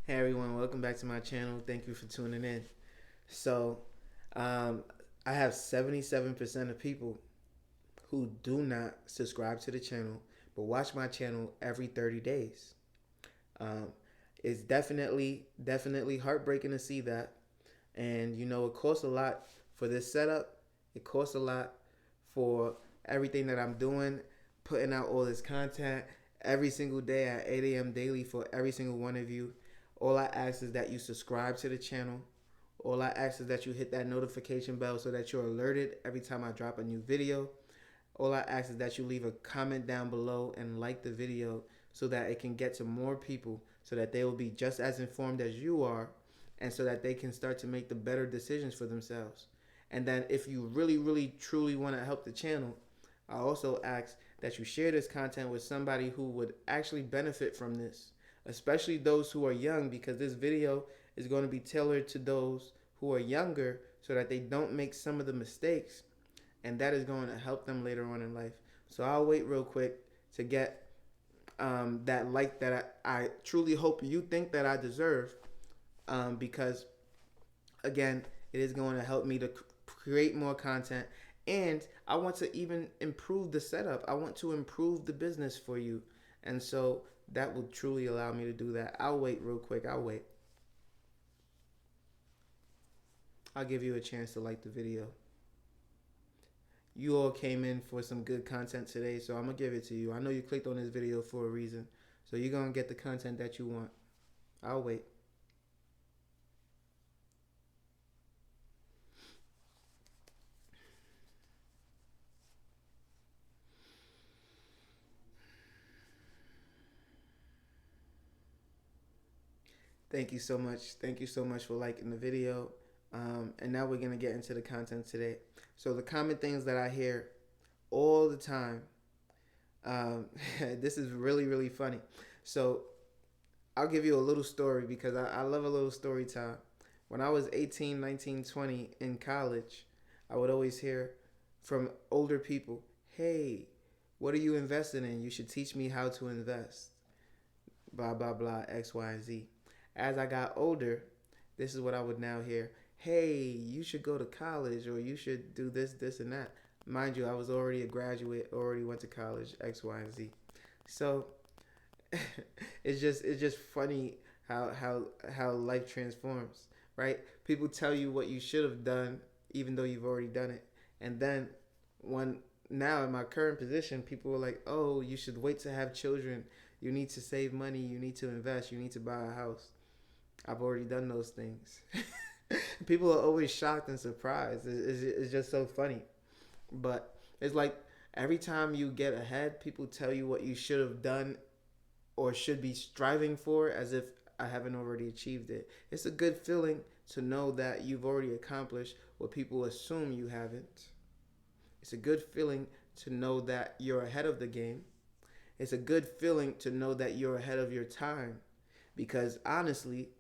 Hey everyone, welcome back to my channel. Thank you for tuning in. So, um, I have 77% of people who do not subscribe to the channel but watch my channel every 30 days. Um, it's definitely heartbreaking to see that. And it costs a lot for this setup. It costs a lot for everything that I'm doing, putting out all this content every single day at 8 a.m. daily for every single one of you. All I ask is that you subscribe to the channel. All I ask is that you hit that notification bell so that you're alerted every time I drop a new video. All I ask is that you leave a comment down below and like the video so that it can get to more people so that they will be just as informed as you are and so that they can start to make the better decisions for themselves. And then if you really truly want to help the channel, I also ask that you share this content with somebody who would actually benefit from this, especially those who are young, because this video is going to be tailored to those who are younger so that they don't make some of the mistakes, and that is going to help them later on in life. So I'll wait real quick to get that like that I truly hope you think that I deserve, because again, it is going to help me to create more content. And I want to even improve the setup. I want to improve the business for you. And so that will truly allow me to do that. I'll wait real quick. I'll wait. I'll give you a chance to like the video. You all came in for some good content today, so I'm going to give it to you. I know you clicked on this video for a reason. So you're going to get the content that you want. I'll wait. Thank you so much. Thank you so much for liking the video. And now we're going to get into the content today. So the common things that I hear all the time, this is really funny. So I'll give you a little story because I love a little story time. When I was 18, 19, 20 in college, I would always hear from older people, hey, what are you investing in? You should teach me how to invest. Blah, blah, blah, X, Y, and Z. As I got older, this is what I would now hear. Hey, you should go to college, or you should do this, and that. Mind you, I was already a graduate, already went to college, X, Y, and Z. So it's just funny how life transforms, right? People tell you what you should have done, even though you've already done it. And then when now in my current position, people are like, oh, you should wait to have children. You need to save money. You need to invest. You need to buy a house. I've already done those things. People are always shocked and surprised. It's just so funny. But it's like every time you get ahead, people tell you what you should have done or should be striving for as if I haven't already achieved it. It's a good feeling to know that you've already accomplished what people assume you haven't. It's a good feeling to know that you're ahead of the game. It's a good feeling to know that you're ahead of your time, because honestly,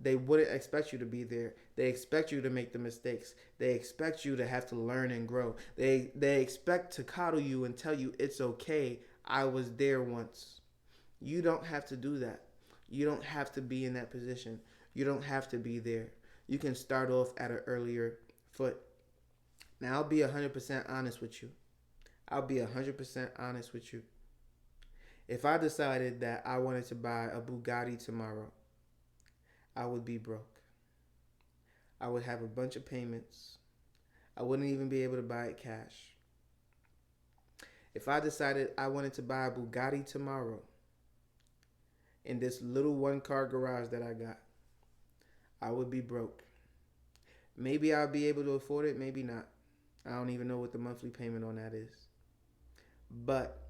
they wouldn't expect you to be there. They expect you to make the mistakes. They expect you to have to learn and grow. They expect to coddle you and tell you it's okay. I was there once. You don't have to do that. You don't have to be in that position. You don't have to be there. You can start off at an earlier foot. Now, I'll be 100% honest with you. I'll be 100% honest with you. If I decided that I wanted to buy a Bugatti tomorrow, I would be broke. I would have a bunch of payments. I wouldn't even be able to buy it cash. If I decided I wanted to buy a Bugatti tomorrow in this little one car garage that I got, I would be broke. Maybe I'll be able to afford it, maybe not. I don't even know what the monthly payment on that is. But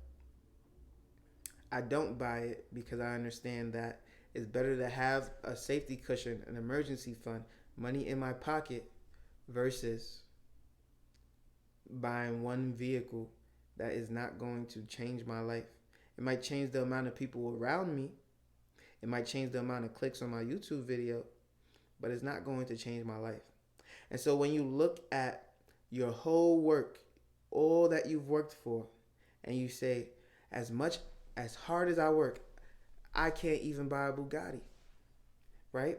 I don't buy it because I understand that it's better to have a safety cushion, an emergency fund, money in my pocket versus buying one vehicle that is not going to change my life. It might change the amount of people around me. It might change the amount of clicks on my YouTube video, but it's not going to change my life. And so when you look at your whole work, all that you've worked for, and you say, as hard as I work, I can't even buy a Bugatti. right?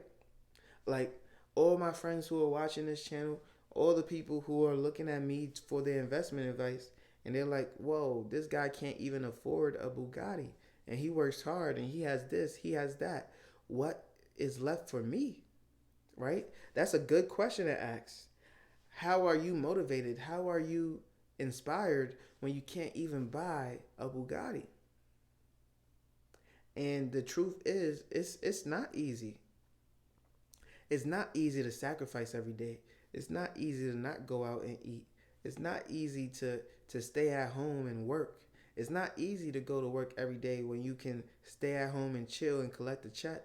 Like all my friends who are watching this channel, all the people who are looking at me for their investment advice, and they're like, whoa, this guy can't even afford a Bugatti. And he works hard and he has this, he has that. What is left for me? Right? That's a good question to ask. How are you motivated? How are you inspired when you can't even buy a Bugatti? And the truth is, it's not easy. It's not easy to sacrifice every day. It's not easy to not go out and eat. It's not easy to stay at home and work. It's not easy to go to work every day when you can stay at home and chill and collect a check.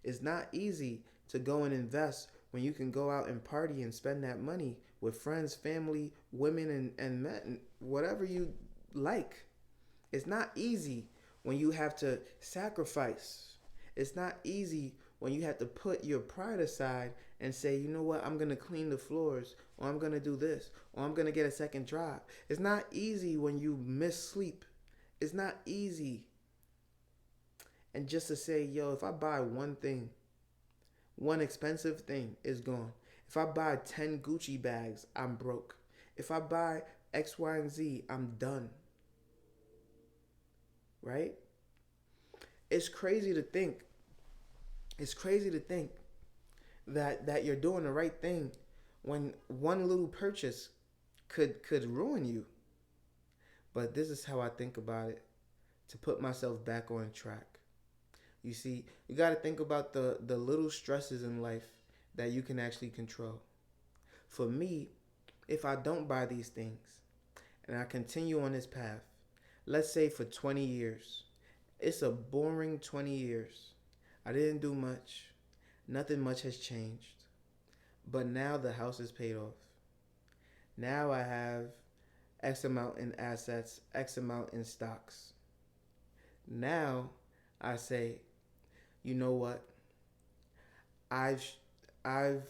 It's not easy to go and invest when you can go out and party and spend that money with friends, family, women, and men, whatever you like. It's not easy when you have to sacrifice. It's not easy when you have to put your pride aside and say, you know what, I'm going to clean the floors, or I'm going to do this, or I'm going to get a second job. It's not easy when you miss sleep. It's not easy. And just to say, yo, if I buy one thing, one expensive thing is gone. If I buy 10 Gucci bags, I'm broke. If I buy X, Y, and Z, I'm done. Right? It's crazy to think. It's crazy to think that you're doing the right thing when one little purchase could ruin you. But this is how I think about it to put myself back on track. You see, you got to think about the little stresses in life that you can actually control. For me, if I don't buy these things and I continue on this path, let's say for 20 years, it's a boring 20 years. I didn't do much. Nothing much has changed. But now the house is paid off. Now I have X amount in assets, X amount in stocks. Now I say, you know what? I've I've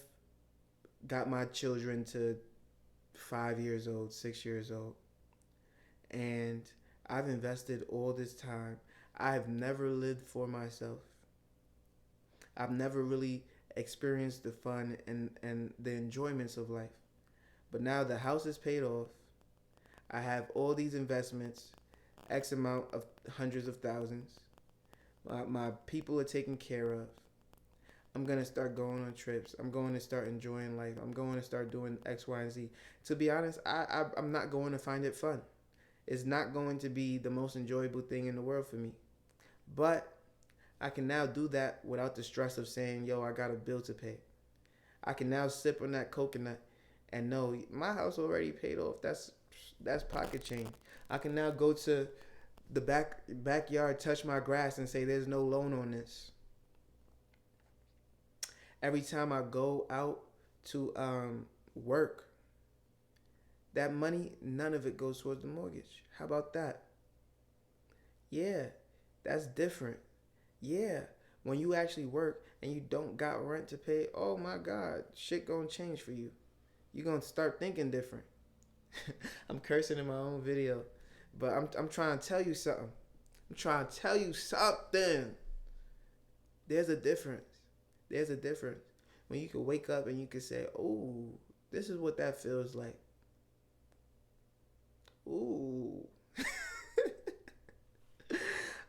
got my children to 5 years old, 6 years old, and I've invested all this time. I've never lived for myself. I've never really experienced the fun and the enjoyments of life. But now the house is paid off. I have all these investments, X amount of hundreds of thousands. My people are taken care of. I'm going to start going on trips. I'm going to start enjoying life. I'm going to start doing X, Y, and Z. To be honest, I'm not going to find it fun. It's not going to be the most enjoyable thing in the world for me. But I can now do that without the stress of saying, yo, I got a bill to pay. I can now sip on that coconut and know my house already paid off. That's pocket change. I can now go to the backyard, touch my grass, and say there's no loan on this. Every time I go out to work, that money, none of it goes towards the mortgage. How about that? Yeah, that's different. Yeah, when you actually work and you don't got rent to pay, oh my God, shit gonna change for you. You're gonna start thinking different. I'm cursing in my own video, but I'm trying to tell you something. I'm trying to tell you something. There's a difference. There's a difference. When you can wake up and you can say, "Oh, this is what that feels like." Ooh.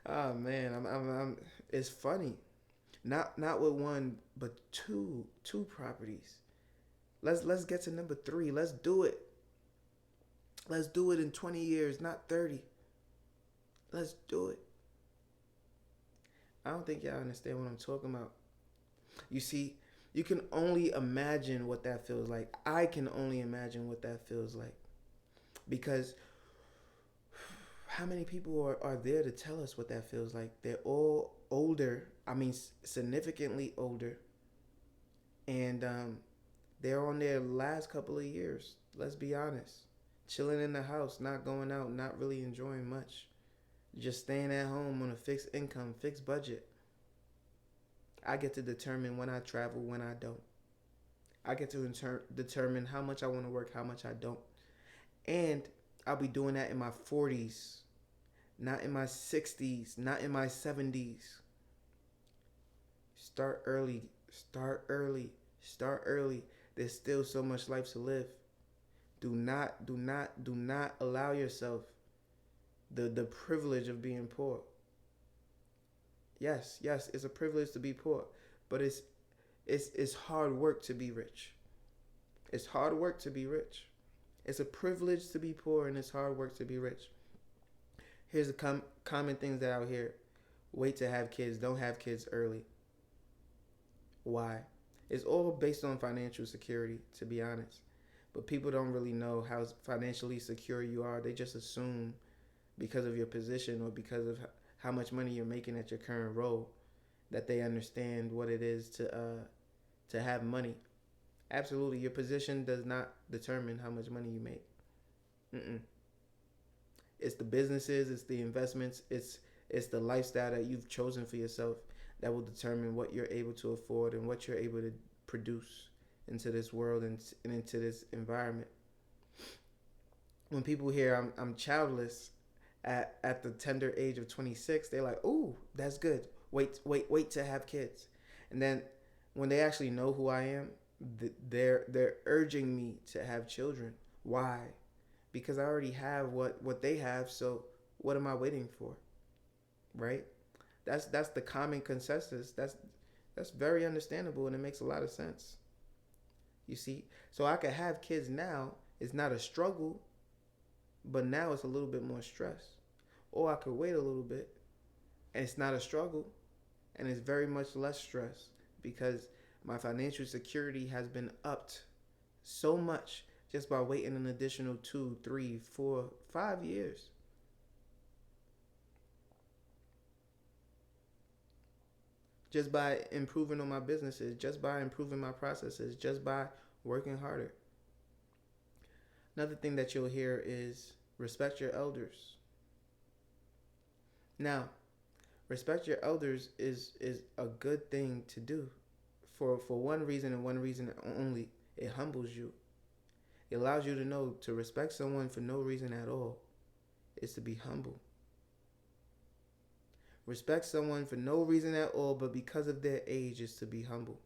Oh man, I'm it's funny. Not with one, but two properties. Let's get to number 3. Let's do it. Let's do it in 20 years, not 30. Let's do it. I don't think y'all understand what I'm talking about. You see, you can only imagine what that feels like. I can only imagine what that feels like. Because how many people are there to tell us what that feels like? They're all older. I mean, significantly older. And they're on their last couple of years. Let's be honest. Chilling in the house, not going out, not really enjoying much. Just staying at home on a fixed income, fixed budget. I get to determine when I travel, when I don't. I get to determine how much I want to work, how much I don't. And I'll be doing that in my 40s, not in my 60s, not in my 70s. It's Start early. Start early. Start early. There's still so much life to live. Do not allow yourself the privilege of being poor. Yes, yes, it's a privilege to be poor, but it's hard work to be rich. It's hard work to be rich. It's a privilege to be poor, and it's hard work to be rich. Here's the common things that I hear: wait to have kids, don't have kids early. Why? It's all based on financial security, to be honest. But people don't really know how financially secure you are. They just assume because of your position or because of how much money you're making at your current role that they understand what it is to have money. Absolutely, your position does not determine how much money you make. Mm-mm. It's the businesses, it's the investments, it's the lifestyle that you've chosen for yourself that will determine what you're able to afford and what you're able to produce into this world and into this environment. When people hear I'm childless at the tender age of 26, they're like, "Ooh, that's good. Wait to have kids." And then when they actually know who I am, they're urging me to have children. Why? Because I already have what they have, so what am I waiting for? Right? That's the common consensus. That's very understandable and it makes a lot of sense. You see? So I could have kids now. It's not a struggle, but now it's a little bit more stress. Or I could wait a little bit and it's not a struggle and it's very much less stress because my financial security has been upped so much just by waiting an additional 2, 3, 4, 5 years. Just by improving on my businesses, just by improving my processes, just by working harder. Another thing that you'll hear is respect your elders. Now, respect your elders is a good thing to do for one reason and one reason only. It humbles you. It allows you to know to respect someone for no reason at all is to be humble. Respect someone for no reason at all, but because of their age is to be humble.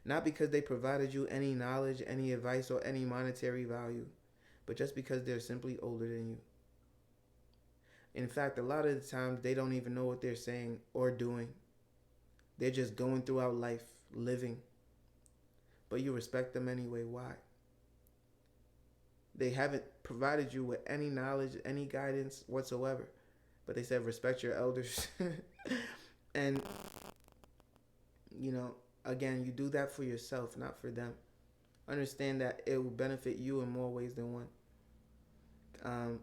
Not because they provided you any knowledge, any advice, or any monetary value, but just because they're simply older than you. In fact, a lot of the times they don't even know what they're saying or doing. They're just going throughout life, living. But you respect them anyway. Why? They haven't provided you with any knowledge, any guidance whatsoever. But they said respect your elders. And, you know, again, you do that for yourself, not for them. Understand that it will benefit you in more ways than one. Um,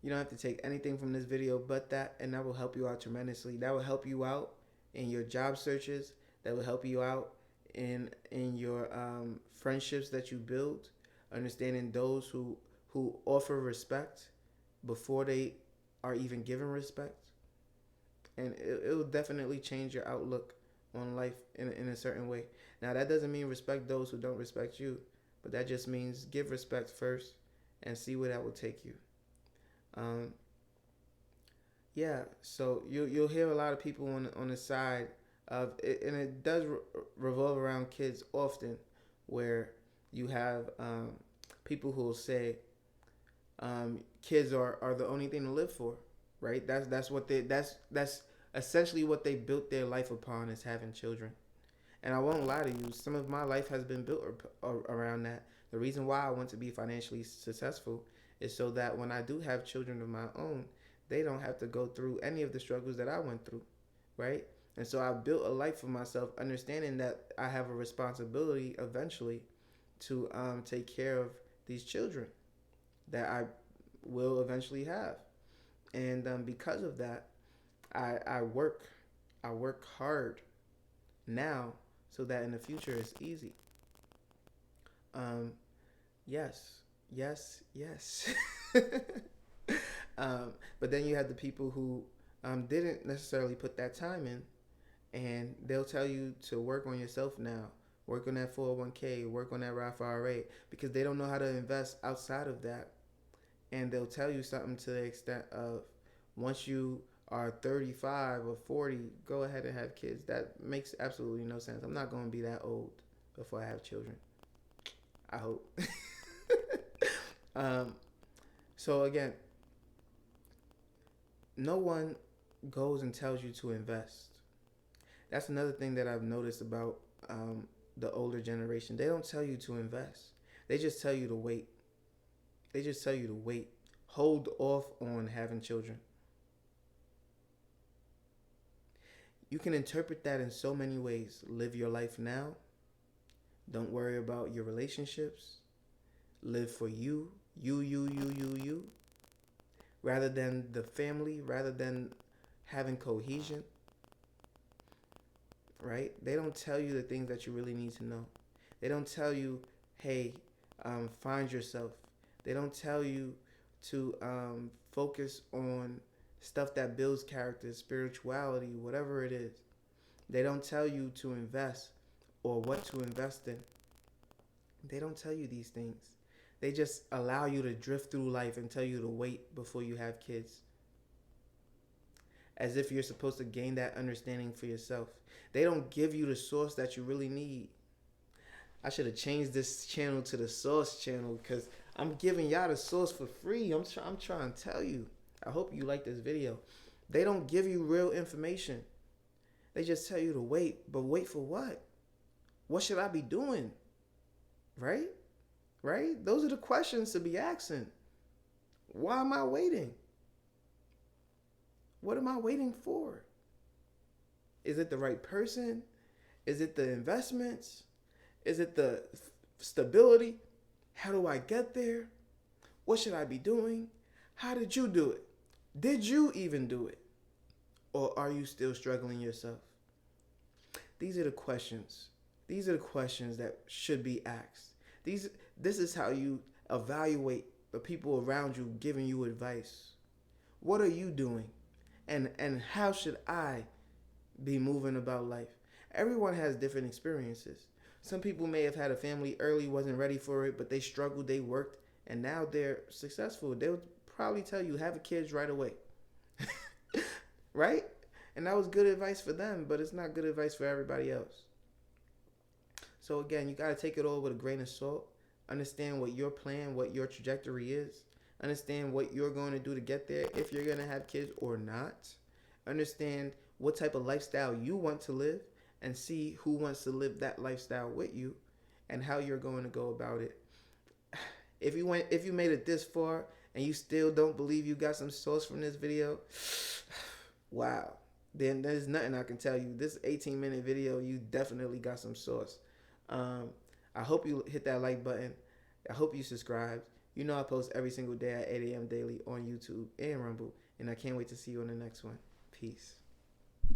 you don't have to take anything from this video but that, and that will help you out tremendously. That will help you out in your job searches. That will help you out in your friendships that you build. Understanding those who offer respect before they are even given respect, and it will definitely change your outlook on life in a certain way. Now that doesn't mean respect those who don't respect you, but that just means give respect first and see where that will take you. Um, yeah, so you'll hear a lot of people on the side of it, and it does revolve around kids often, where you have people who will say kids are the only thing to live for, right? That's what that's essentially what they built their life upon is having children. And I won't lie to you, some of my life has been built around that. The reason why I want to be financially successful is so that when I do have children of my own, they don't have to go through any of the struggles that I went through, right? And so I built a life for myself, understanding that I have a responsibility eventually to take care of these children that I will eventually have. And because of that, I work hard now so that in the future it's easy. Um, yes, yes, yes. But then you have the people who didn't necessarily put that time in, and they'll tell you to work on yourself now. Work on that 401k, work on that Roth IRA, because they don't know how to invest outside of that. And they'll tell you something to the extent of once you are 35 or 40, go ahead and have kids. That makes absolutely no sense. I'm not going to be that old before I have children. I hope. um, so again, no one goes and tells you to invest. That's another thing that I've noticed about the older generation. They don't tell you to invest. They just tell you to wait. They just tell you to wait. Hold off on having children. You can interpret that in so many ways. Live your life now. Don't worry about your relationships. Live for you. You. Rather than the family, rather than having cohesion. Right? They don't tell you the things that you really need to know. They don't tell you, hey, find yourself. They don't tell you to focus on stuff that builds character, spirituality, whatever it is. They don't tell you to invest or what to invest in. They don't tell you these things. They just allow you to drift through life and tell you to wait before you have kids. As if you're supposed to gain that understanding for yourself. They don't give you the source that you really need. I should have changed this channel to the source channel because I'm giving y'all the source for free. I'm trying to tell you. I hope you like this video. They don't give you real information. They just tell you to wait. But wait for what? What should I be doing? Right? Right? Those are the questions to be asking. Why am I waiting? What am I waiting for? Is it the right person? Is it the investments? Is it the stability? How do I get there? What should I be doing? How did you do it? Did you even do it? Or are you still struggling yourself? These are the questions. These are the questions that should be asked. This is how you evaluate the people around you giving you advice. What are you doing? And how should I be moving about life? Everyone has different experiences. Some people may have had a family early, wasn't ready for it, but they struggled, they worked, and now they're successful. They would probably tell you, have kids right away. Right? And that was good advice for them, but it's not good advice for everybody else. So again, you got to take it all with a grain of salt. Understand what your plan, what your trajectory is. Understand what you're going to do to get there, if you're going to have kids or not. Understand what type of lifestyle you want to live and see who wants to live that lifestyle with you and how you're going to go about it. If you made it this far and you still don't believe you got some source from this video, wow. Then there's nothing I can tell you. This 18-minute video, you definitely got some source. I hope you hit that like button. I hope you subscribe. You know I post every single day at 8 a.m. daily on YouTube and Rumble. And I can't wait to see you on the next one. Peace.